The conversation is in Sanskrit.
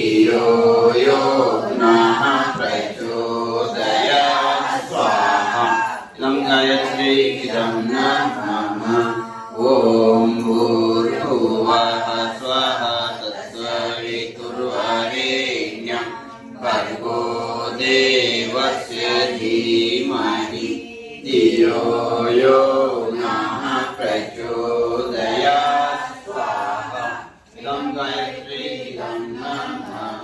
धियो यो नः प्रचोदयात् स्वाहा इदं गायत्री इदं नमः ॐ भूर्भुवः स्वः तत्सवितुर्वरेण्यं भर्गो देवस्य धीमहि धियो यो नः प्रचोदयात् स्वाहा इदं गायत्री इदं नमः